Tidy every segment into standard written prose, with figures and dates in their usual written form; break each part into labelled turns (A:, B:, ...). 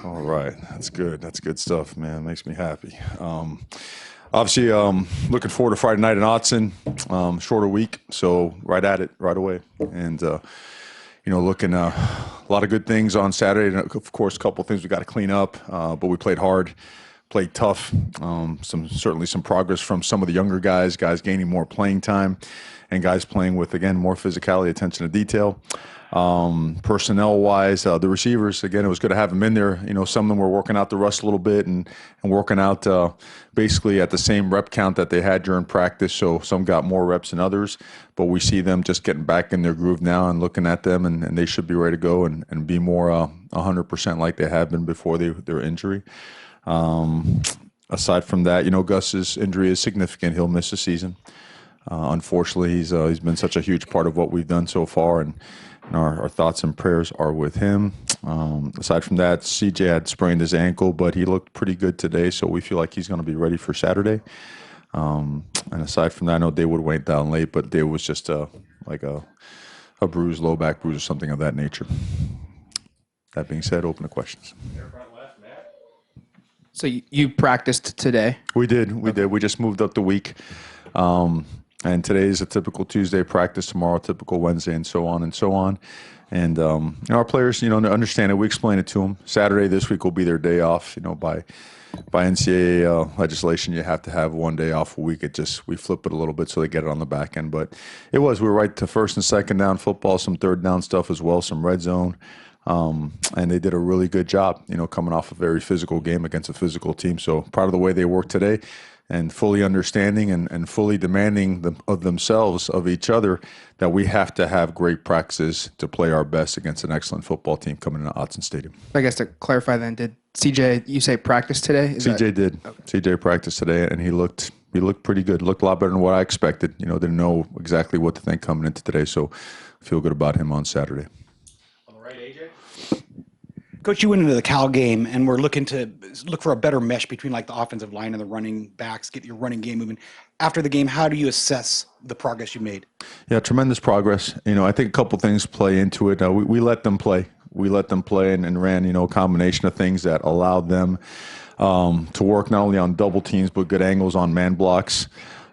A: All right, that's good. That's good stuff, man. Makes me happy. Obviously, looking forward to Friday night in Autzen. Shorter week, so right at it right away. And looking a lot of good things on Saturday. And of course, a couple of things we got to clean up. But we played hard, played tough. Certainly some progress from some of the younger guys gaining more playing time, and guys playing with, again, more physicality, attention to detail. Personnel-wise, the receivers, again, it was good to have them in there. Some of them were working out the rust a little bit and working out basically at the same rep count that they had during practice. So some got more reps than others, but we see them just getting back in their groove now and looking at them, and they should be ready to go and be more 100% like they have been before their injury. Aside from that, Gus's injury is significant. He'll miss the season. Unfortunately, he's been such a huge part of what we've done so far, and our thoughts and prayers are with him. Aside from that, CJ had sprained his ankle, but he looked pretty good today, so we feel like he's going to be ready for Saturday. And aside from that, I know David went down late, but David was just like a bruise, low back bruise or something of that nature. That being said, open to questions.
B: So you practiced today?
A: We did. We just moved up the week. And today is a typical Tuesday practice, tomorrow a typical Wednesday, and so on and so on. And our players, understand it. We explain it to them. Saturday this week will be their day off. By NCAA legislation, you have to have one day off a week. We flip it a little bit so they get it on the back end. But we were right to first and second down football, some third down stuff as well, some red zone. And they did a really good job, coming off a very physical game against a physical team. So proud of the way they worked today, and fully understanding and fully demanding of themselves, of each other, that we have to have great practices to play our best against an excellent football team coming into Autzen Stadium.
B: I guess to clarify then, did CJ, you say practice today?
A: CJ did. Okay. CJ practiced today, and he looked pretty good. Looked a lot better than what I expected. Didn't know exactly what to think coming into today, so feel good about him on Saturday.
C: Coach, you went into the Cal game, and we're looking to look for a better mesh between like the offensive line and the running backs, get your running game moving. After the game, how do you assess the progress you made?
A: Yeah, tremendous progress. I think a couple things play into it. We let them play. We let them play and ran, a combination of things that allowed them to work not only on double teams, but good angles on man blocks.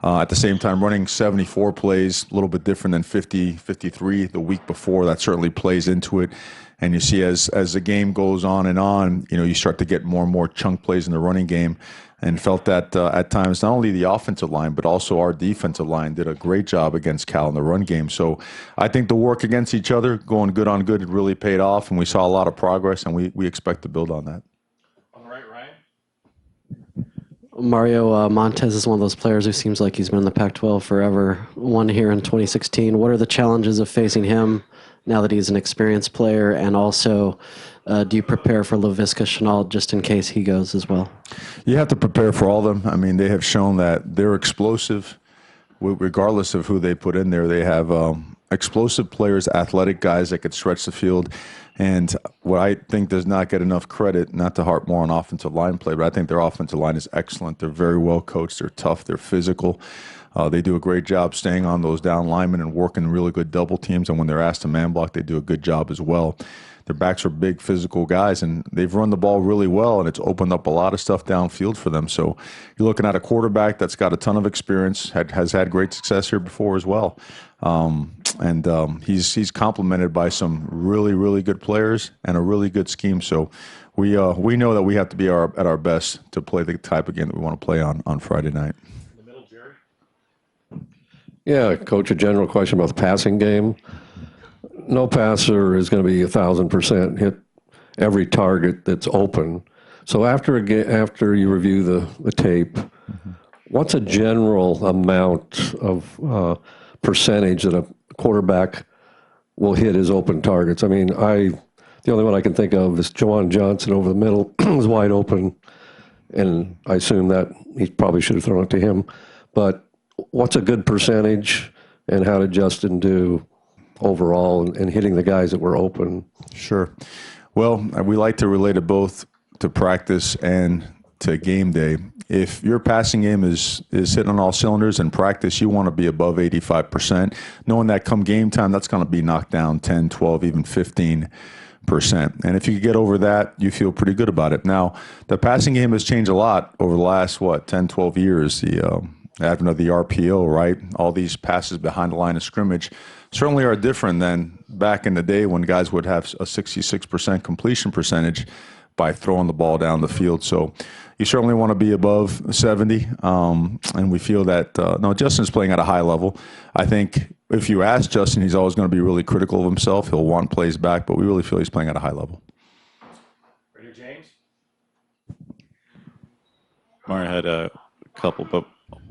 A: At the same time, running 74 plays, a little bit different than 50, 53 the week before. That certainly plays into it. And you see as the game goes on, you start to get more and more chunk plays in the running game, and felt that at times not only the offensive line, but also our defensive line did a great job against Cal in the run game. So I think the work against each other, going good on good, really paid off, and we saw a lot of progress, and we expect to build on that.
D: On the right, Ryan?
E: Mario Montez is one of those players who seems like he's been in the Pac-12 forever. Won here in 2016. What are the challenges of facing him now that he's an experienced player? And also, do you prepare for Laviska Shenault just in case he goes as well?
A: You have to prepare for all of them. I mean, they have shown that they're explosive, regardless of who they put in there. They have explosive players, athletic guys that could stretch the field. And what I think does not get enough credit, not to harp more on offensive line play, but I think their offensive line is excellent. They're very well coached. They're tough. They're physical. They do a great job staying on those down linemen and working really good double teams. And when they're asked to man block, they do a good job as well. Their backs are big, physical guys, and they've run the ball really well, and it's opened up a lot of stuff downfield for them. So you're looking at a quarterback that's got a ton of experience, has had great success here before as well. He's complemented by some really, really good players and a really good scheme. So we know that we have to be at our best to play the type of game that we want to play on Friday night.
D: In the middle, Jerry?
F: Yeah, Coach, a general question about the passing game. No passer is going to be 1,000% hit every target that's open. So after you review the tape, what's a general amount of percentage that a quarterback will hit his open targets? I mean, the only one I can think of is Jawan Johnson over the middle was wide open, and I assume that he probably should have thrown it to him. But what's a good percentage, and how did Justin do overall in hitting the guys that were open?
A: Sure. Well, we like to relate it both to practice and to game day. If your passing game is hitting on all cylinders in practice, you want to be above 85%, knowing that come game time, that's going to be knocked down 10, 12, even 15%. And if you could get over that, you feel pretty good about it. Now, the passing game has changed a lot over the last, 10, 12 years. The advent of the RPO, right? All these passes behind the line of scrimmage certainly are different than back in the day when guys would have a 66% completion percentage by throwing the ball down the field. So you certainly want to be above 70. And we feel that, no, Justin's playing at a high level. I think if you ask Justin, he's always going to be really critical of himself. He'll want plays back, but we really feel he's playing at a high level.
D: Ready, James?
G: Mario had a couple, but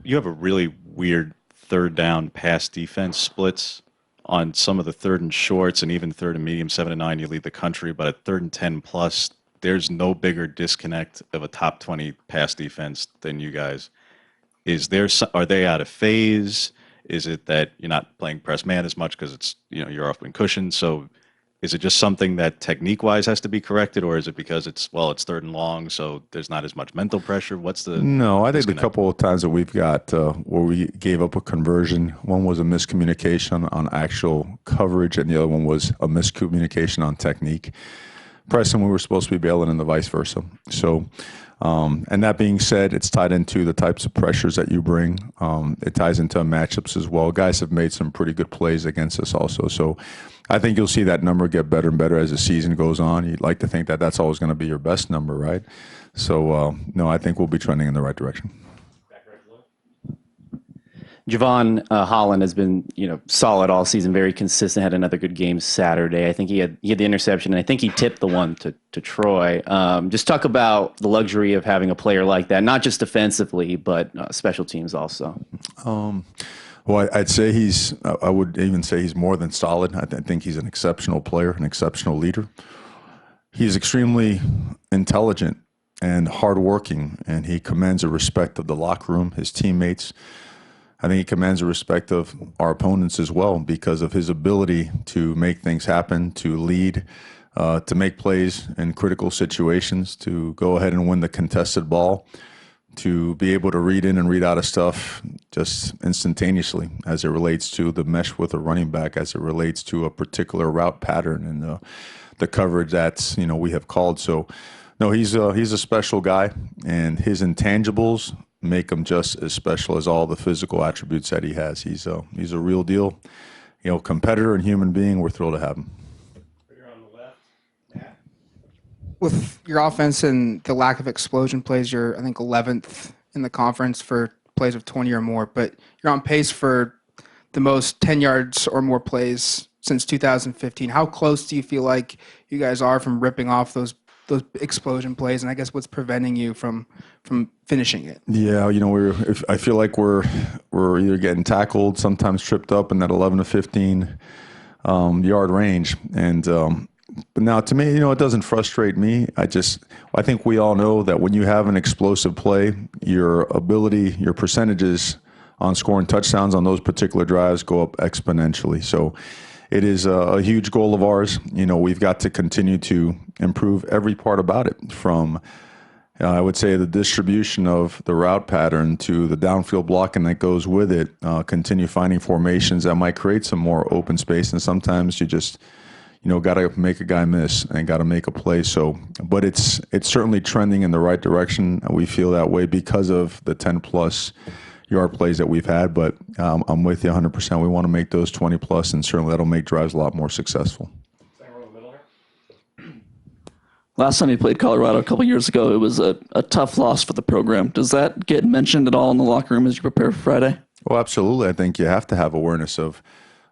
G: you have a really weird third down pass defense splits on some of the third and shorts and even third and medium, 7 and 9, you lead the country, but at third and 10 plus, there's no bigger disconnect of a top 20 pass defense than you guys. Are they out of phase? Is it that you're not playing press man as much because it's, you're off in cushion? So is it just something that technique wise has to be corrected, or is it because it's third and long, so there's not as much mental pressure? What's the
A: No, I think
G: disconnect?
A: the couple of times that we've got where we gave up a conversion, one was a miscommunication on actual coverage, and the other one was a miscommunication on technique. Preston, we were supposed to be bailing and the vice versa. So, and that being said, it's tied into the types of pressures that you bring. It ties into matchups as well. Guys have made some pretty good plays against us also. So I think you'll see that number get better and better as the season goes on. You'd like to think that that's always going to be your best number, right? So, no, I think we'll be trending in the right direction.
H: Javon Holland has been, solid all season, very consistent. Had another good game Saturday. I think he had the interception, and I think he tipped the one to Troy. Just talk about the luxury of having a player like that, not just defensively, but special teams also.
A: Well, I'd say I would even say he's more than solid. I think he's an exceptional player, an exceptional leader. He's extremely intelligent and hardworking, and he commands the respect of the locker room, his teammates. I think he commands the respect of our opponents as well because of his ability to make things happen, to lead, to make plays in critical situations, to go ahead and win the contested ball, to be able to read in and read out of stuff just instantaneously as it relates to the mesh with a running back, as it relates to a particular route pattern and the coverage that's we have called. So, no, he's a special guy, and his intangibles make him just as special as all the physical attributes that he has. He's a real deal, competitor and human being. We're thrilled to have him.
D: Here on the left, Matt.
B: With your offense and the lack of explosion plays, you're, I think, 11th in the conference for plays of 20 or more, but you're on pace for the most 10 yards or more plays since 2015. How close do you feel like you guys are from ripping off those explosion plays, and I guess what's preventing you from finishing it?
A: Yeah, I feel like we're either getting tackled, sometimes tripped up in that 11 to 15 yard range, and but now to me, it doesn't frustrate me. I think we all know that when you have an explosive play, your percentages on scoring touchdowns on those particular drives go up exponentially. So it is a huge goal of ours. We've got to continue to improve every part about it, from I would say the distribution of the route pattern to the downfield blocking that goes with it. Continue finding formations that might create some more open space, and sometimes you just got to make a guy miss and got to make a play. So, but it's certainly trending in the right direction. We feel that way because of the 10+ yard plays that we've had, but I'm with you 100%. We want to make those 20+, and certainly that'll make drives a lot more successful.
D: Second row in the middle here.
I: Last time you played Colorado a couple years ago, it was a tough loss for the program. Does that get mentioned at all in the locker room as you prepare for Friday?
A: Well, absolutely. I think you have to have awareness of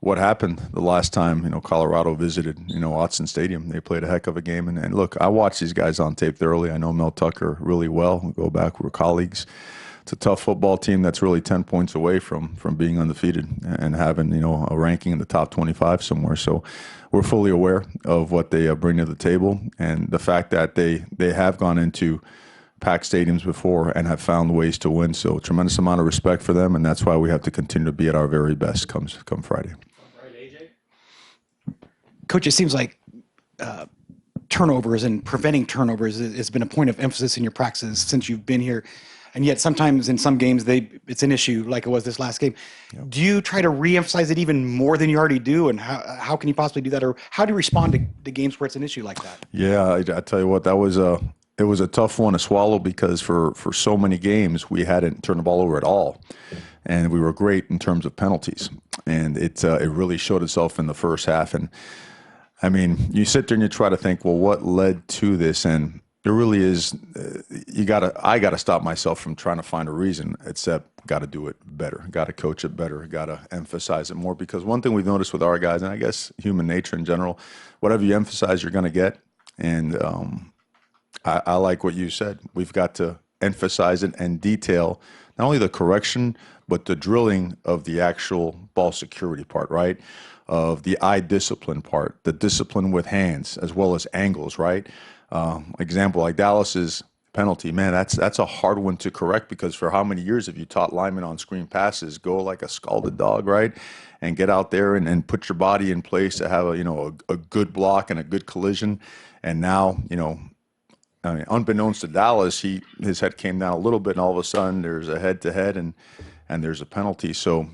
A: what happened the last time, Colorado visited, Autzen Stadium. They played a heck of a game. And look, I watched these guys on tape thoroughly. I know Mel Tucker really well. We go back, we're colleagues. It's a tough football team that's really 10 points away from being undefeated and having, a ranking in the top 25 somewhere. So we're fully aware of what they bring to the table, and the fact that they have gone into packed stadiums before and have found ways to win. So tremendous amount of respect for them, and that's why we have to continue to be at our very best come Friday.
D: All right, AJ.
C: Coach, it seems like turnovers and preventing turnovers has been a point of emphasis in your practices since you've been here. and yet sometimes in some games it's an issue like it was this last game. Do you try to re-emphasize it even more than you already do, and how can you possibly do that, or how do you respond to games where it's an issue like that?
A: Yeah, I tell you what, it was a tough one to swallow because for so many games we hadn't turned the ball over at all, and we were great in terms of penalties, and it really showed itself in the first half. And I mean, you sit there and you try to think, well, what led to this? And there really is. I gotta stop myself from trying to find a reason, except got to do it better, got to coach it better, got to emphasize it more. Because one thing we've noticed with our guys, and I guess human nature in general, whatever you emphasize, you're going to get. And I like what you said. We've got to emphasize it and detail not only the correction, but the drilling of the actual ball security part, right? Of the eye discipline part, the discipline with hands, as well as angles, right? Example like Dallas's penalty, man, that's a hard one to correct, because for how many years have you taught linemen on screen passes, go like a scalded dog, right? And get out there and put your body in place to have a good block and a good collision. And now, I mean, unbeknownst to Dallas, his head came down a little bit, and all of a sudden there's a head-to-head and there's a penalty. So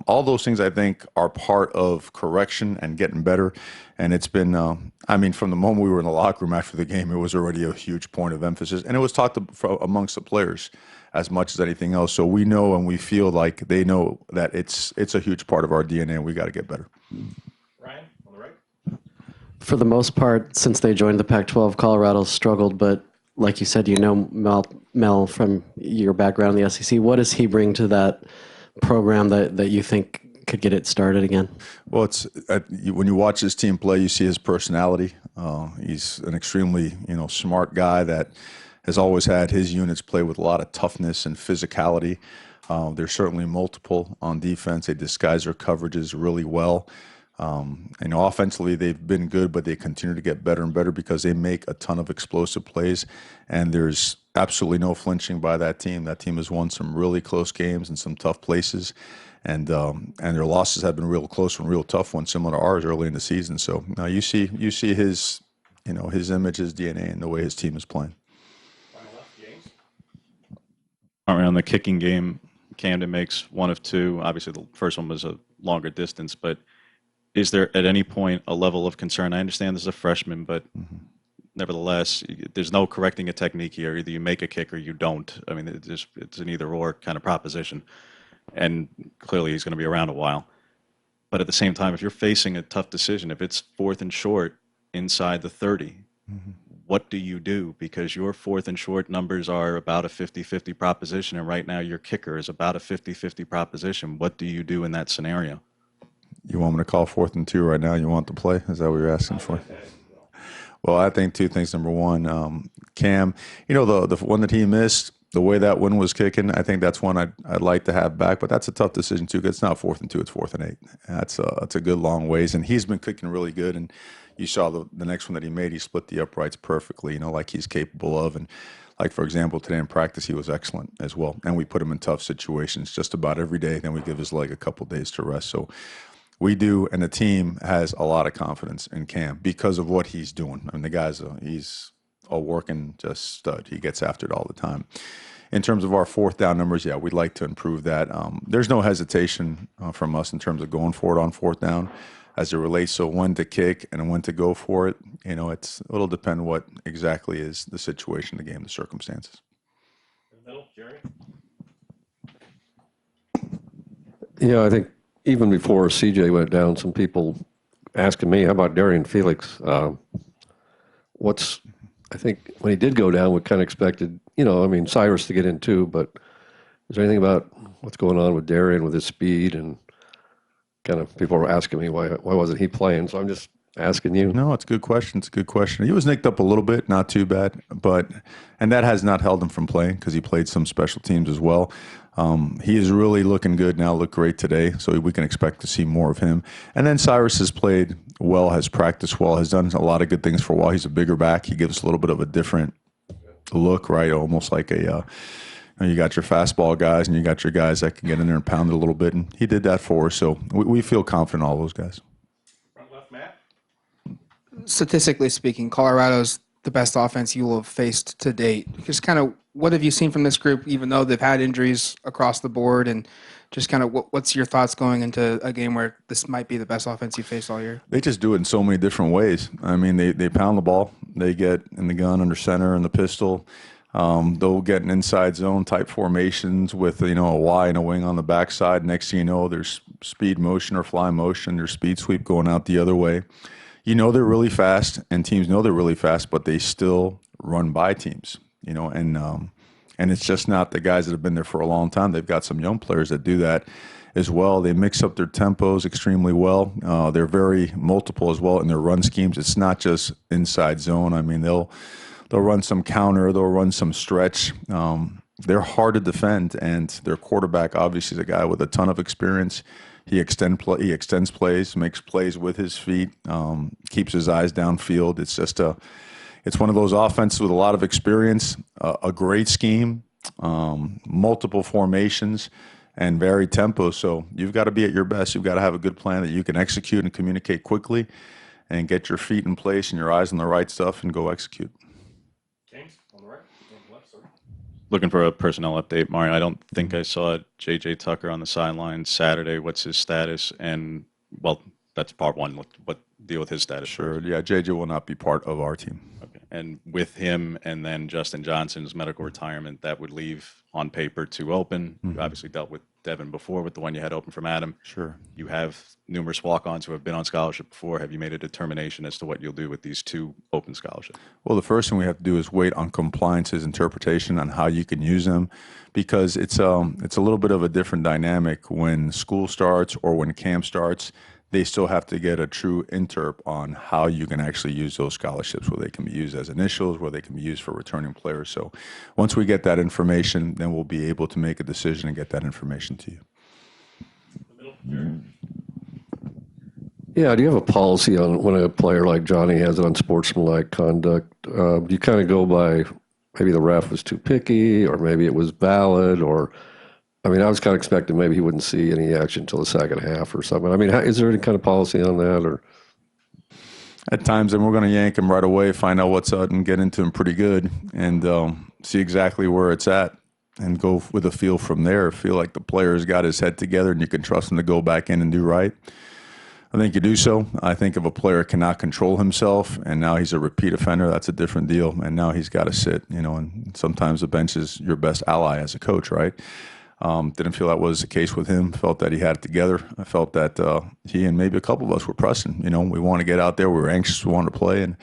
A: all those things, I think, are part of correction and getting better. And it's been, I mean, from the moment we were in the locker room after the game, it was already a huge point of emphasis. And it was talked amongst the players as much as anything else. So we know and we feel like they know that it's a huge part of our DNA, and we got to get better.
D: Ryan, on the right.
E: For the most part, since they joined the Pac-12, Colorado's struggled, but like you said, Mel from your background in the SEC. What does he bring to that program that you think could get it started again?
A: Well, it's when you watch his team play, you see his personality. He's an extremely smart guy that has always had his units play with a lot of toughness and physicality. There's certainly multiple on defense. They disguise their coverages really well. Offensively, they've been good, but they continue to get better and better because they make a ton of explosive plays, and there's absolutely no flinching by that team. That team has won some really close games in some tough places, and their losses have been real close and real tough ones, similar to ours early in the season. So now you see his his image, his DNA, and the way his team is playing.
D: On the left, James.
G: Around the kicking game, Camden makes one of two. Obviously, the first one was a longer distance, but is there at any point a level of concern? I understand this is a freshman, but nevertheless, there's no correcting a technique here. Either you make a kick or you don't. I mean, it's an either-or kind of proposition. And clearly he's going to be around a while. But at the same time, if you're facing a tough decision, if it's 4th and short inside the 30, what do you do? Because your 4th and short numbers are about a 50-50 proposition, and right now your kicker is about a 50-50 proposition. What do you do in that scenario?
A: You want me to call 4th and 2 right now? You want to play? Is that what you're asking for? Well, I think two things. Number one, Cam, the one that he missed, the way that one was kicking, I think that's one I'd like to have back. But that's a tough decision too. It's not 4th and 2; it's 4th and 8. That's a good long ways, and he's been kicking really good. And you saw the next one that he made; he split the uprights perfectly. Like he's capable of. And like for example, today in practice, he was excellent as well. And we put him in tough situations just about every day. Then we give his leg a couple days to rest. So we do, and the team has a lot of confidence in Cam because of what he's doing. I mean, the guy's he's a working just stud. He gets after it all the time. In terms of our 4th down numbers, yeah, we'd like to improve that. There's no hesitation from us in terms of going for it on 4th down as it relates to when to kick and when to go for it. It'll depend what exactly is the situation, the game, the circumstances.
D: In the middle, Jeremy.
F: Yeah, I think even before CJ went down, some people asking me, how about Darian Felix? I think when he did go down, we kind of expected, Cyrus to get in too, but is there anything about what's going on with Darian with his speed? And kind of people were asking me, why wasn't he playing? So I'm just asking you.
A: No, it's a good question. It's a good question. He was nicked up a little bit, not too bad, and that has not held him from playing because he played some special teams as well. He is really looking good now, looked great today, so we can expect to see more of him. And then Cyrus has played well, has practiced well, has done a lot of good things for a while. He's a bigger back. He gives a little bit of a different look, right? Almost like you got your fastball guys and you got your guys that can get in there and pound it a little bit, and he did that for us. So we feel confident in all those guys.
D: Front left, Matt.
B: Statistically speaking, Colorado's the best offense you will have faced to date. Just kind of what have you seen from this group, even though they've had injuries across the board, and just kind of what's your thoughts going into a game where this might be the best offense you faced all year?
A: They just do it in so many different ways. I mean, they pound the ball. They get in the gun under center and the pistol. They'll get an inside zone type formations with, a Y and a wing on the backside. Next thing you know, there's speed motion or fly motion. There's speed sweep going out the other way. They're really fast, and teams know they're really fast, but they still run by teams, and it's just not the guys that have been there for a long time. They've got some young players that do that as well. They mix up their tempos extremely well. They're very multiple as well in their run schemes. It's not just inside zone. I mean, they'll run some counter, they'll run some stretch. They're hard to defend, and their quarterback obviously is a guy with a ton of experience. He extends plays, makes plays with his feet, keeps his eyes downfield. It's one of those offenses with a lot of experience, a great scheme, multiple formations, and varied tempo. So you've got to be at your best. You've got to have a good plan that you can execute and communicate quickly, and get your feet in place and your eyes on the right stuff and go execute.
D: James, on the right. On the left, sorry.
G: Looking for a personnel update, Mario. I don't think I saw JJ Tucker on the sideline Saturday. What's his status? And, well, that's part one. What deal with his status?
A: Sure. Yeah, JJ will not be part of our team.
G: Okay. And with him and then Justin Johnson's medical retirement, that would leave on paper two open. You obviously dealt with Devin before with the one you had open from Adam.
A: Sure.
G: You have numerous walk-ons who have been on scholarship before. Have you made a determination as to what you'll do with these two open scholarships?
A: Well, the first thing we have to do is wait on compliance's interpretation on how you can use them, because it's a little bit of a different dynamic when school starts or when camp starts. They still have to get a true interp on how you can actually use those scholarships, where they can be used as initials, where they can be used for returning players. So once we get that information, then we'll be able to make a decision and get that information to you.
D: The middle, Jerry.
F: Yeah, do you have a policy on when a player like Johnny has unsportsmanlike conduct? Do you kind of go by maybe the ref was too picky, or maybe it was valid, or I mean, I was kind of expecting maybe he wouldn't see any action until the second half or something. I mean, is there any kind of policy on that, or?
A: At times, and we're going to yank him right away, find out what's up, and get into him pretty good, and see exactly where it's at, and go with a feel from there. Feel like the player's got his head together, and you can trust him to go back in and do right. I think you do so. I think if a player cannot control himself, and now he's a repeat offender, that's a different deal. And now he's got to sit, and sometimes the bench is your best ally as a coach, right? Didn't feel that was the case with him. Felt that he had it together. I felt that he and maybe a couple of us were pressing. We want to get out there. We were anxious. We wanted to play, and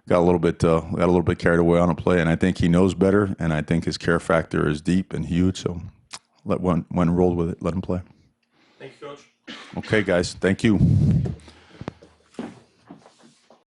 A: got a little bit carried away on a play. And I think he knows better. And I think his care factor is deep and huge. So when rolled with it, let him play.
D: Thank you, Coach.
A: Okay, guys. Thank you.